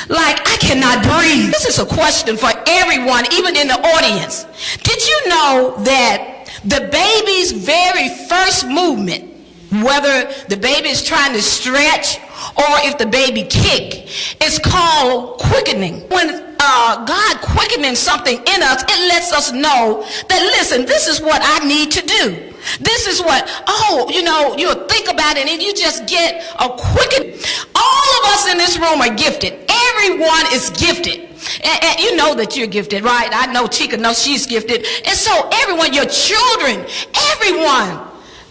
Like, I cannot breathe. This is a question for everyone, even in the audience. Did you know that the baby's very first movement, whether the baby is trying to stretch or if the baby kick, is called quickening? When God quickening something in us, it lets us know that, listen, this is what I need to do. This is what, you'll think about it and you just get a quickening. All of us in this room are gifted. Everyone is gifted. And you know that you're gifted, right? I know Chica knows she's gifted. And so everyone, your children, everyone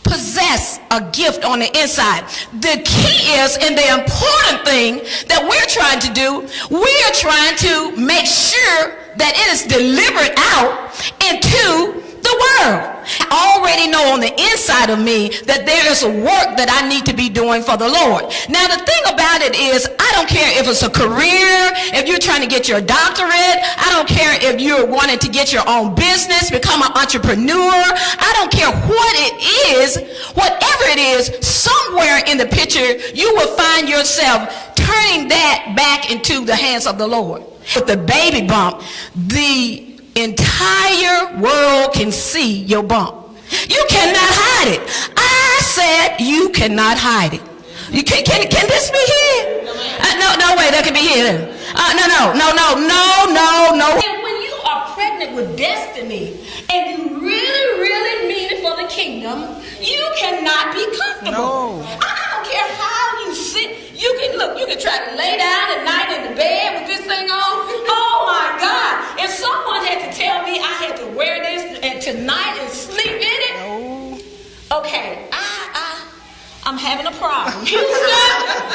possess a gift on the inside. The key is, and the important thing that we're trying to do, we're trying to make sure that it is delivered out into the world. I already know on the inside of me that there is a work that I need to be doing for the Lord. Now the thing about it is, I don't care if it's a career, if you're trying to get your doctorate, I don't care if you're wanting to get your own business, become an entrepreneur, I don't care what it is, whatever it is, somewhere in the picture you will find yourself turning that back into the hands of the Lord. With the baby bump, the entire world can see your bump. You cannot hide it. I said you cannot hide it. You can this be here? No way, that can be here. No. And when you are pregnant with destiny and you really, really mean it for the kingdom, you cannot be comfortable. No. I don't care how you sit. You can try to lay down at night in the bed with this thing on. Oh my God. If someone had to tell me I had to wear this and tonight and sleep in it, No. okay, I'm having a problem. Houston,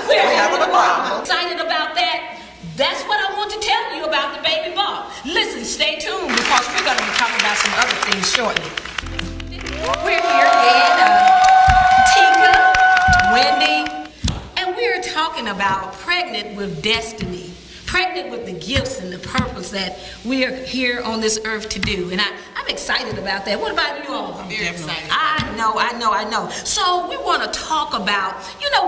we're having a problem. Excited about that. That's what I want to tell you about the baby bump. Listen, stay tuned because we're going to be talking about some other things shortly. We're here with Tika, Wendy, and we're talking about pregnant with destiny. Pregnant with the gifts and the purpose that we are here on this earth to do. And I'm excited about that. What about you all? I'm very excited. I know. So we want to talk about,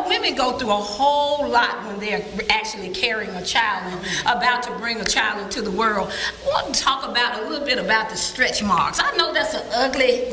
women go through a whole lot when they're actually carrying a child and about to bring a child into the world. I want to talk about a little bit about the stretch marks. I know that's an ugly,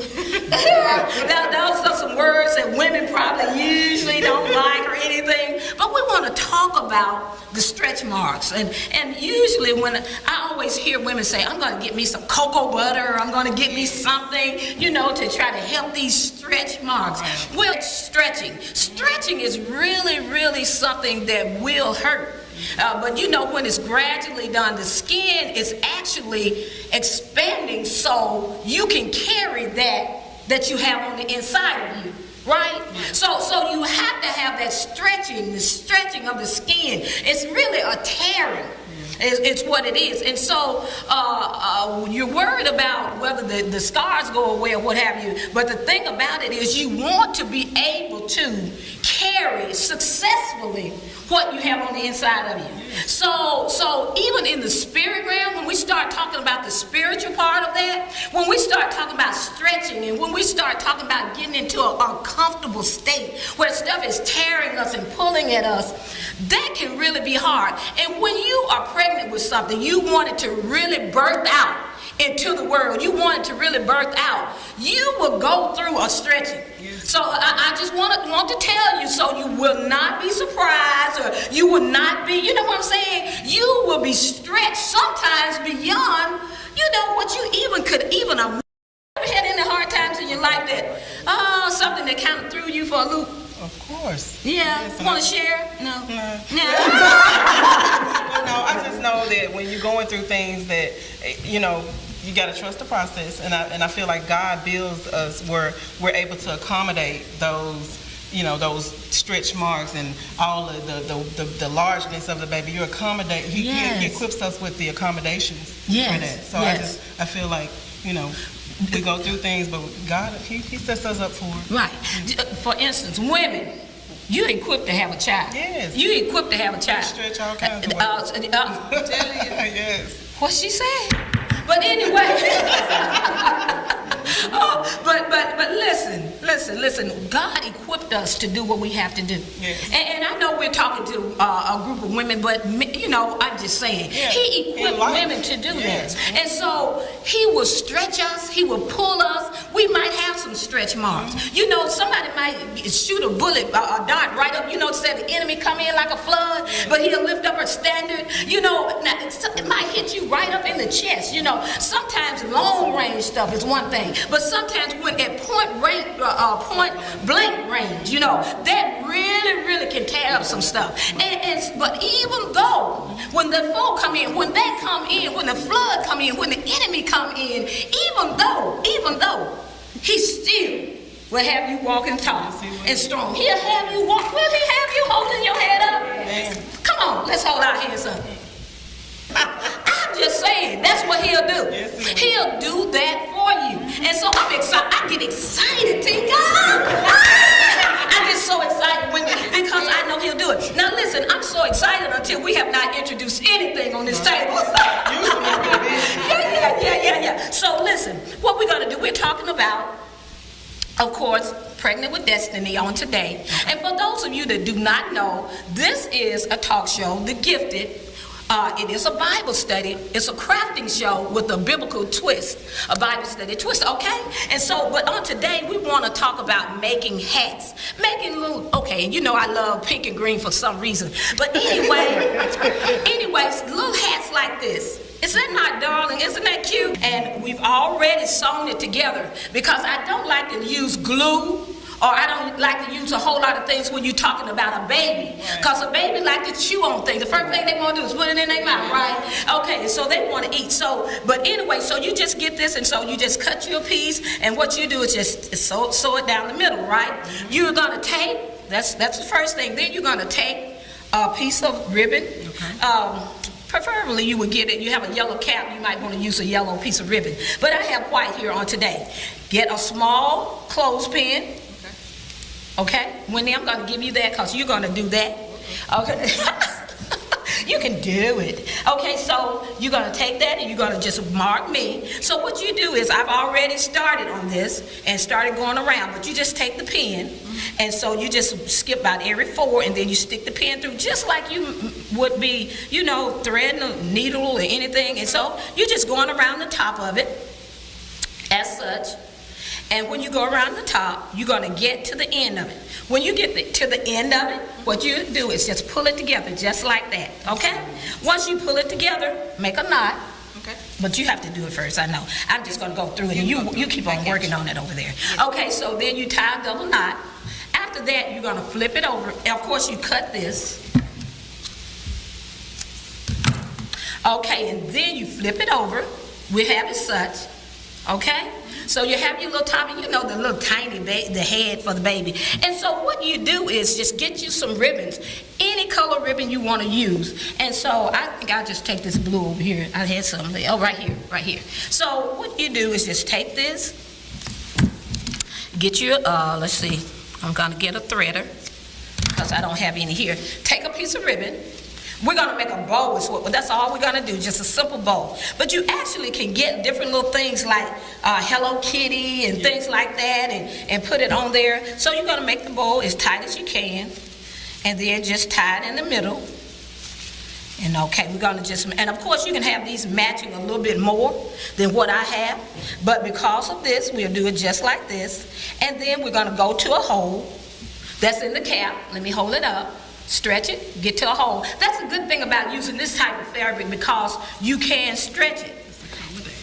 those are some words that women probably usually don't like or anything, but we want to talk about the stretch marks. And usually when I always hear women say, I'm going to get me some cocoa butter, or I'm going to get me something, to try to help these stretch marks. Right. Well, stretching is really, really something that will hurt. But when it's gradually done, the skin is actually expanding so you can carry that you have on the inside of you. Right? So you have to have that stretching, the stretching of the skin. It's really a tearing. It's what it is. And so you're worried about whether the scars go away or what have you. But the thing about it is you want to be able to carry successfully what you have on the inside of you. So even in the spirit realm, when we start talking about the spiritual part of that, when we start talking about stretching and when we start talking about getting into an uncomfortable state where stuff is tearing us and pulling at us, that can really be hard. And when you are pregnant with something, you want it to really birth out into the world, you want it to really birth out, you will go through a stretching. So I just want to tell you, so you will not be surprised, or you will not be, you know what I'm saying? You will be stretched sometimes beyond, what you could imagine. Ever had any hard times in your life that, something that kind of threw you for a loop? Of course. Yeah. Yes, Want to share? No. No. Well, no, I just know that when you're going through things that, you got to trust the process, and I feel like God builds us where we're able to accommodate those, those stretch marks and all of the largeness of the baby. You accommodate. He equips us with the accommodations for that. So I feel like, we go through things, but God, He sets us up for it. Right. For instance, women, you're equipped to have a child. Yes. You're equipped to have a child. Stretch all kinds of ways. Yes. What she said. But anyway, But listen. God equipped us to do what we have to do. Yes. And I know we're talking to a group of women, but I'm just saying, Yeah. He equipped women to do this. And so He will stretch us. He will pull us. We might have some stretch marks. Somebody might shoot a bullet, a dart right up. Say the enemy come in like a flood, but He'll lift up a standard. It might hit you right up in the chest. Sometimes long range stuff is one thing, but sometimes when at point blank range, that really can tear up some stuff. But even though when the foe come in, when they come in, when the flood come in, when the enemy come in, even though He still will have you walking tall and strong. He'll have you walk. Will He have you holding your head up? Amen. Come on, let's hold our hands up. I'm just saying, that's what He'll do. Yes, He'll do that for you. And so I'm excited. I get excited, Tika. I get so excited because I know He'll do it. Now listen, I'm so excited until we have not introduced anything on this table. Yeah. So listen, what we're going to do, we're talking about, of course, Pregnant with Destiny on today. And for those of you that do not know, this is a talk show, The Gifted. It is a Bible study. It's a crafting show with a biblical twist, a Bible study twist, okay? And so, but on today, we want to talk about making hats. Making little, I love pink and green for some reason. But anyways, little hats like this. Isn't that not darling? Isn't that cute? And we've already sewn it together because I don't like to use glue, or I don't like to use a whole lot of things when you're talking about a baby. Because a baby like to chew on things. The first thing they want to do is put it in their mouth, right? Okay, so they want to eat. But anyway, so you just get this, and so you just cut your piece, and what you do is just sew it down the middle, right? You're going to take, that's the first thing. Then you're going to take a piece of ribbon. Okay. Preferably you would get it, you have a yellow cap, you might want to use a yellow piece of ribbon. But I have white here on today. Get a small clothespin. Okay? Wendy, I'm going to give you that because you're going to do that. Okay? You can do it. Okay, so you're going to take that and you're going to just mark me. So what you do is, I've already started on this and started going around, but you just take the pen, and so you just skip about every 4, and then you stick the pen through just like you would be, threading a needle or anything. And so you're just going around the top of it as such. And when you go around the top, you're going to get to the end of it. When you get to the end of it, what you do is just pull it together just like that, okay? Once you pull it together, make a knot. Okay. But you have to do it first, I know. I'm just going to go through it, and you keep on working on it over there. Okay, so then you tie a double knot. After that, you're going to flip it over. And of course, you cut this. Okay, and then you flip it over. We have it such, okay? So you have your little Tommy, the little tiny the head for the baby. And so what you do is just get you some ribbons, any color ribbon you want to use. And so I think I'll just take this blue over here. I had some, right here. So what you do is just take this, get your, let's see, I'm going to get a threader because I don't have any here. Take a piece of ribbon. We're going to make a bow, that's all we're going to do, just a simple bow. But you actually can get different little things like Hello Kitty and things like that and put it on there. So you're going to make the bow as tight as you can, and then just tie it in the middle. And okay, we're going to and of course you can have these matching a little bit more than what I have. But because of this, we'll do it just like this. And then we're going to go to a hole that's in the cap. Let me hold it up. Stretch it, get to a hole. That's a good thing about using this type of fabric because you can stretch it.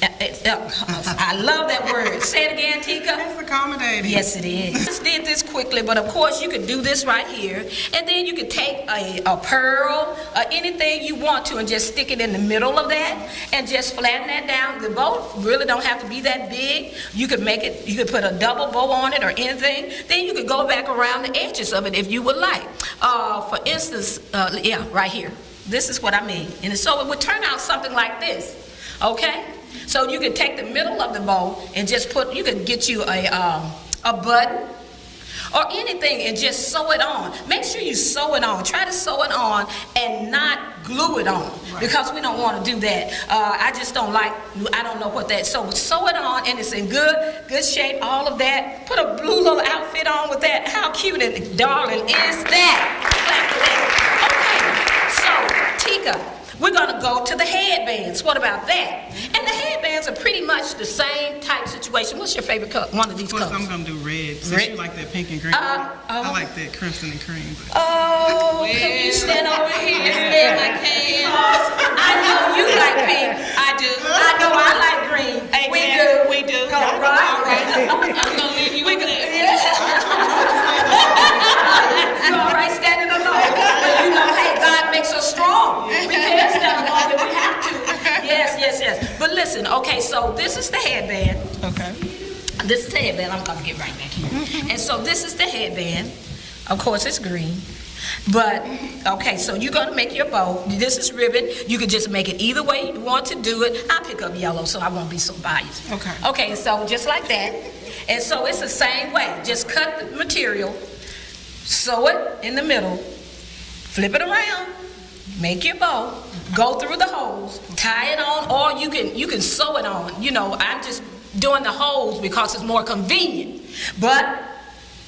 I love that word. Say it again, Tika. It's accommodating. Yes, it is. I just did this quickly, but of course you could do this right here. And then you could take a pearl, anything you want to, and just stick it in the middle of that and just flatten that down. The bow really don't have to be that big. You could make it, you could put a double bow on it or anything. Then you could go back around the edges of it if you would like. For instance, right here. This is what I mean. And so it would turn out something like this, okay? So you could take the middle of the bow and just you could get you a button or anything and just sew it on. Make sure you sew it on. Try to sew it on and not glue it on because we don't want to do that. I just don't like, I don't know what that, so sew it on and it's in good shape, all of that. Put a blue little outfit on with that. How cute and darling is that? Okay, so Tika, we're gonna go to the headbands. What about that? And the headbands are pretty much the same type situation. What's your favorite color? One of these colors? Of course, I'm gonna do red. Since you like that pink and green. I like that crimson and cream. But. Oh, can you stand over here? Yes, I can. I know you like pink. I do. I know I like green. We do. All right. I'm gonna leave you with that. You're all right standing alone. But you know, hey, God makes us strong. We can't stand alone if we have to. Yes. But listen, okay, so this is the headband. Okay. This is the headband. I'm gonna get right back here. And so this is the headband. Of course, it's green. But, okay, so you're going to make your bow. This is ribbon. You can just make it either way you want to do it. I'll pick up yellow so I won't be so biased. Okay. Okay, so just like that. And so it's the same way. Just cut the material, sew it in the middle, flip it around, make your bow, go through the holes, tie it on, or you can sew it on. You know, I'm just doing the holes because it's more convenient. But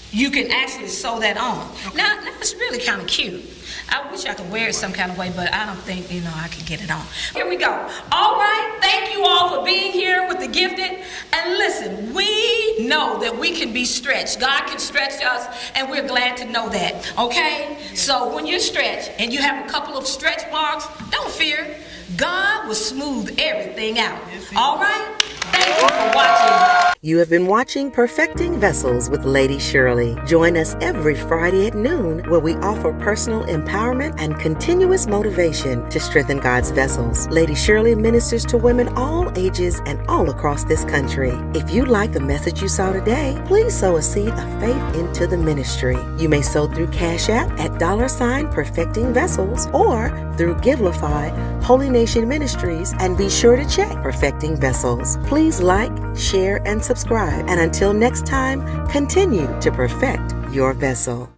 you can actually sew that on. Okay. Now it's really kind of cute. I wish I could wear it some kind of way, but I don't think, I can get it on. Here we go. All right, thank you all for being here with the gifted. And listen, we know that we can be stretched. God can stretch us, and we're glad to know that, okay? Yes. So when you're stretched and you have a couple of stretch marks, don't fear. God will smooth everything out. Yes, all right? Thank you for watching. You have been watching Perfecting Vessels with Lady Shirley. Join us every Friday at noon where we offer personal empowerment and continuous motivation to strengthen God's vessels. Lady Shirley ministers to women all ages and all across this country. If you like the message you saw today, please sow a seed of faith into the ministry. You may sow through Cash App at $ Perfecting Vessels or through Givelify, Holy Nation Ministries, and be sure to check Perfecting Vessels. Please like, share, and subscribe. And until next time, continue to perfect your vessel.